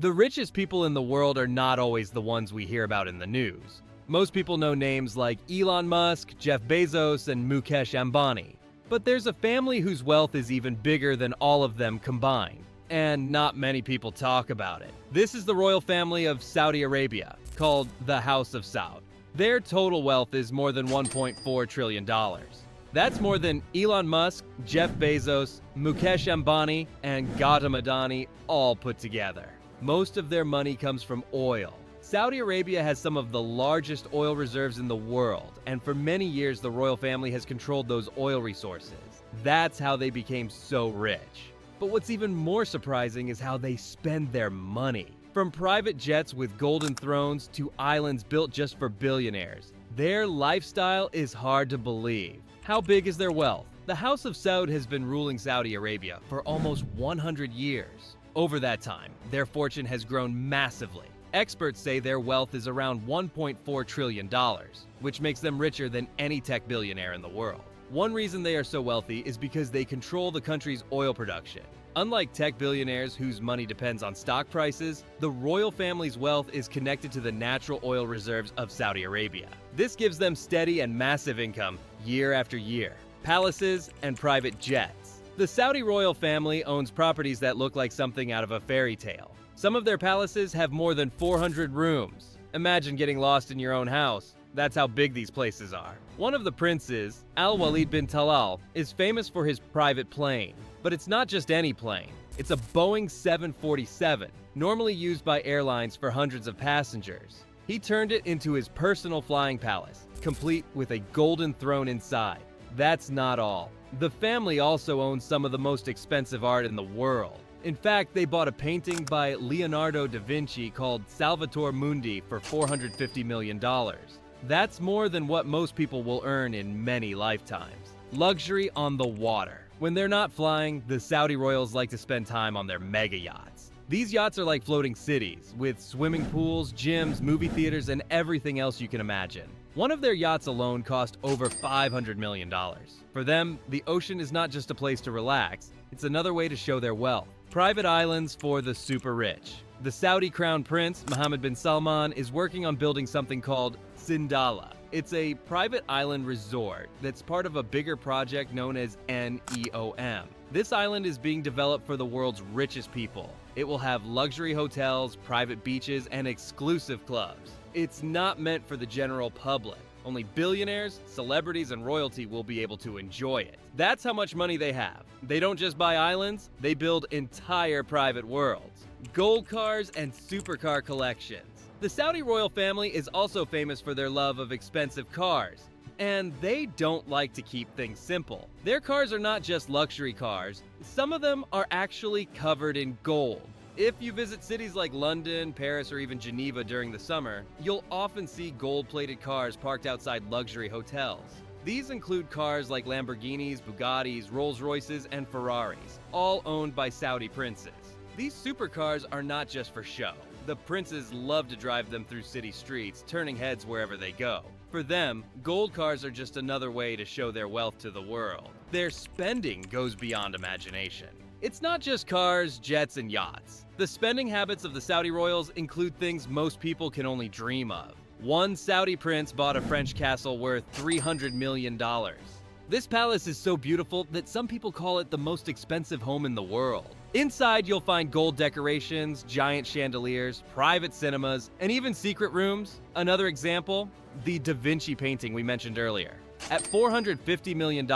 The richest people in the world are not always the ones we hear about in the news. Most people know names like Elon Musk, Jeff Bezos, and Mukesh Ambani. But there's a family whose wealth is even bigger than all of them combined, and not many people talk about it. This is the royal family of Saudi Arabia, called the House of Saud. Their total wealth is more than $1.4 trillion. That's more than Elon Musk, Jeff Bezos, Mukesh Ambani, and Gautam Adani all put together. Most of their money comes from oil. Saudi Arabia has some of the largest oil reserves in the world, and for many years the royal family has controlled those oil resources. That's how they became so rich. But what's even more surprising is how they spend their money. From private jets with golden thrones to islands built just for billionaires, their lifestyle is hard to believe. How big is their wealth? The House of Saud has been ruling Saudi Arabia for almost 100 years. Over that time, their fortune has grown massively. Experts say their wealth is around $1.4 trillion, which makes them richer than any tech billionaire in the world. One reason they are so wealthy is because they control the country's oil production. Unlike tech billionaires whose money depends on stock prices, the royal family's wealth is connected to the natural oil reserves of Saudi Arabia. This gives them steady and massive income year after year, palaces and private jets. The Saudi royal family owns properties that look like something out of a fairy tale. Some of their palaces have more than 400 rooms. Imagine getting lost in your own house. That's how big these places are. One of the princes, Al-Walid bin Talal, is famous for his private plane. But it's not just any plane. It's a Boeing 747, normally used by airlines for hundreds of passengers. He turned it into his personal flying palace, complete with a golden throne inside. That's not all. The family also owns some of the most expensive art in the world. In fact, they bought a painting by Leonardo da Vinci called Salvator Mundi for $450 million. That's more than what most people will earn in many lifetimes. Luxury on the water. When they're not flying, the Saudi royals like to spend time on their mega-yachts. These yachts are like floating cities, with swimming pools, gyms, movie theaters, and everything else you can imagine. One of their yachts alone cost over $500 million. For them, the ocean is not just a place to relax, it's another way to show their wealth. Private islands for the super rich. The Saudi crown prince, Mohammed bin Salman, is working on building something called Sindalah. It's a private island resort that's part of a bigger project known as NEOM. This island is being developed for the world's richest people. It will have luxury hotels, private beaches, and exclusive clubs. It's not meant for the general public. Only billionaires, celebrities, and royalty will be able to enjoy it. That's how much money they have. They don't just buy islands, they build entire private worlds. Gold cars and supercar collections. The Saudi royal family is also famous for their love of expensive cars. And they don't like to keep things simple. Their cars are not just luxury cars. Some of them are actually covered in gold. If you visit cities like London, Paris, or even Geneva during the summer, you'll often see gold-plated cars parked outside luxury hotels. These include cars like Lamborghinis, Bugattis, Rolls-Royces, and Ferraris, all owned by Saudi princes. These supercars are not just for show. The princes love to drive them through city streets, turning heads wherever they go. For them, gold cars are just another way to show their wealth to the world. Their spending goes beyond imagination. It's not just cars, jets, and yachts. The spending habits of the Saudi royals include things most people can only dream of. One Saudi prince bought a French castle worth $300 million. This palace is so beautiful that some people call it the most expensive home in the world. Inside, you'll find gold decorations, giant chandeliers, private cinemas, and even secret rooms. Another example, the Da Vinci painting we mentioned earlier. At $450 million,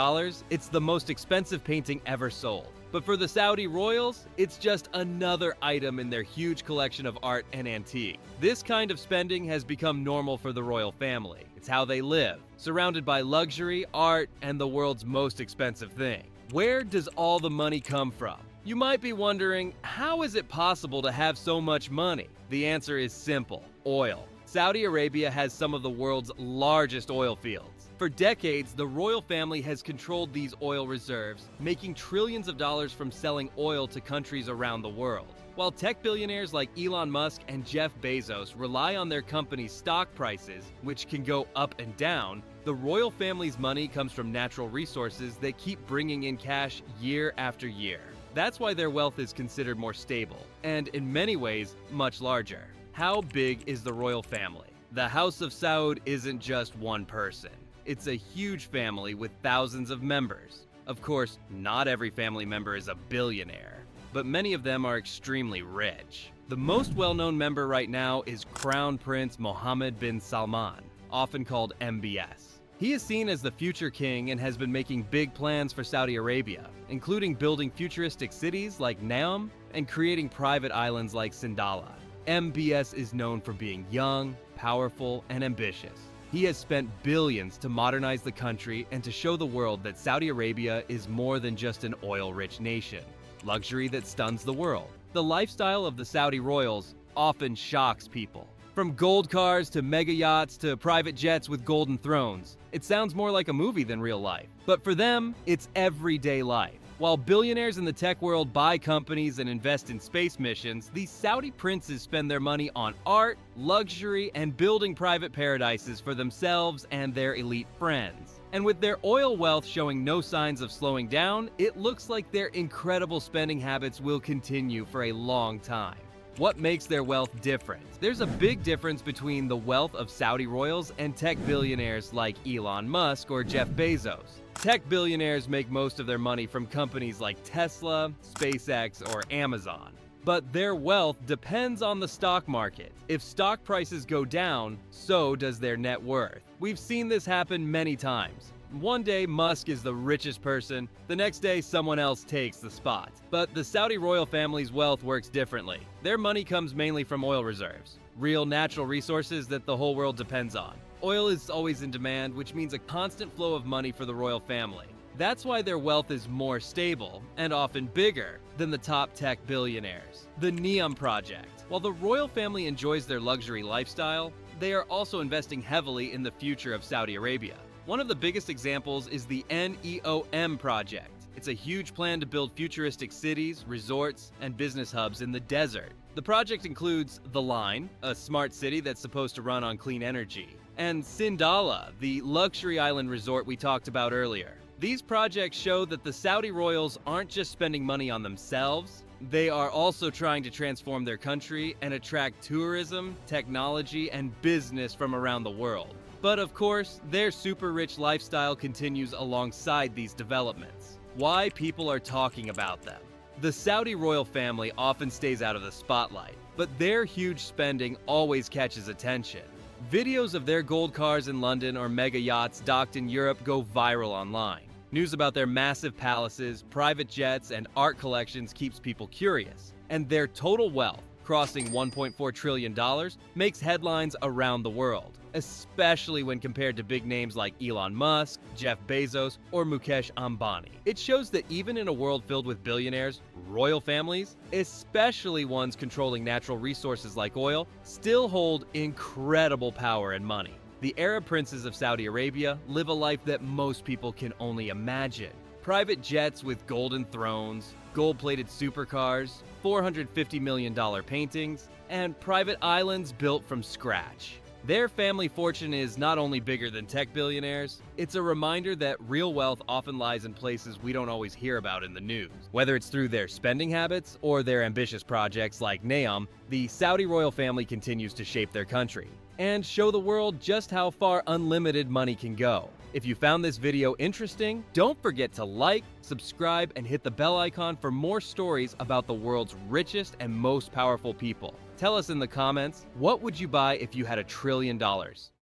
it's the most expensive painting ever sold. But for the Saudi royals, it's just another item in their huge collection of art and antique. This kind of spending has become normal for the royal family. It's how they live, surrounded by luxury, art, and the world's most expensive thing. Where does all the money come from? You might be wondering, how is it possible to have so much money? The answer is simple: oil. Saudi Arabia has some of the world's largest oil fields. For decades, the royal family has controlled these oil reserves, making trillions of dollars from selling oil to countries around the world. While tech billionaires like Elon Musk and Jeff Bezos rely on their company's stock prices, which can go up and down, the royal family's money comes from natural resources that keep bringing in cash year after year. That's why their wealth is considered more stable, and in many ways, much larger. How big is the royal family? The House of Saud isn't just one person. It's a huge family with thousands of members. Of course, not every family member is a billionaire, but many of them are extremely rich. The most well-known member right now is Crown Prince Mohammed bin Salman, often called MBS. He is seen as the future king and has been making big plans for Saudi Arabia, including building futuristic cities like NEOM and creating private islands like Sindalah. MBS is known for being young, powerful, and ambitious. He has spent billions to modernize the country and to show the world that Saudi Arabia is more than just an oil-rich nation. Luxury that stuns the world. The lifestyle of the Saudi royals often shocks people. From gold cars to mega-yachts to private jets with golden thrones, it sounds more like a movie than real life. But for them, it's everyday life. While billionaires in the tech world buy companies and invest in space missions, these Saudi princes spend their money on art, luxury, and building private paradises for themselves and their elite friends. And with their oil wealth showing no signs of slowing down, it looks like their incredible spending habits will continue for a long time. What makes their wealth different? There's a big difference between the wealth of Saudi royals and tech billionaires like Elon Musk or Jeff Bezos. Tech billionaires make most of their money from companies like Tesla, SpaceX, or Amazon. But their wealth depends on the stock market. If stock prices go down, so does their net worth. We've seen this happen many times. One day, Musk is the richest person. The next day, someone else takes the spot. But the Saudi royal family's wealth works differently. Their money comes mainly from oil reserves, real natural resources that the whole world depends on. Oil is always in demand, which means a constant flow of money for the royal family. That's why their wealth is more stable and often bigger than the top tech billionaires. The NEOM project. While the royal family enjoys their luxury lifestyle, they are also investing heavily in the future of Saudi Arabia. One of the biggest examples is the NEOM project. It's a huge plan to build futuristic cities, resorts, and business hubs in the desert. The project includes The Line, a smart city that's supposed to run on clean energy, and Sindalah, the luxury island resort we talked about earlier. These projects show that the Saudi royals aren't just spending money on themselves, they are also trying to transform their country and attract tourism, technology, and business from around the world. But of course, their super rich lifestyle continues alongside these developments. Why people are talking about them. The Saudi royal family often stays out of the spotlight, but their huge spending always catches attention. Videos of their gold cars in London or mega yachts docked in Europe go viral online. News about their massive palaces, private jets, and art collections keeps people curious. And their total wealth, crossing $1.4 trillion, makes headlines around the world, especially when compared to big names like Elon Musk, Jeff Bezos, or Mukesh Ambani. It shows that even in a world filled with billionaires, royal families, especially ones controlling natural resources like oil, still hold incredible power and money. The Arab princes of Saudi Arabia live a life that most people can only imagine. Private jets with golden thrones, gold-plated supercars, $450 million paintings, and private islands built from scratch. Their family fortune is not only bigger than tech billionaires, it's a reminder that real wealth often lies in places we don't always hear about in the news. Whether it's through their spending habits or their ambitious projects like NEOM, the Saudi royal family continues to shape their country and show the world just how far unlimited money can go. If you found this video interesting, don't forget to like, subscribe, and hit the bell icon for more stories about the world's richest and most powerful people. Tell us in the comments, what would you buy if you had $1 trillion?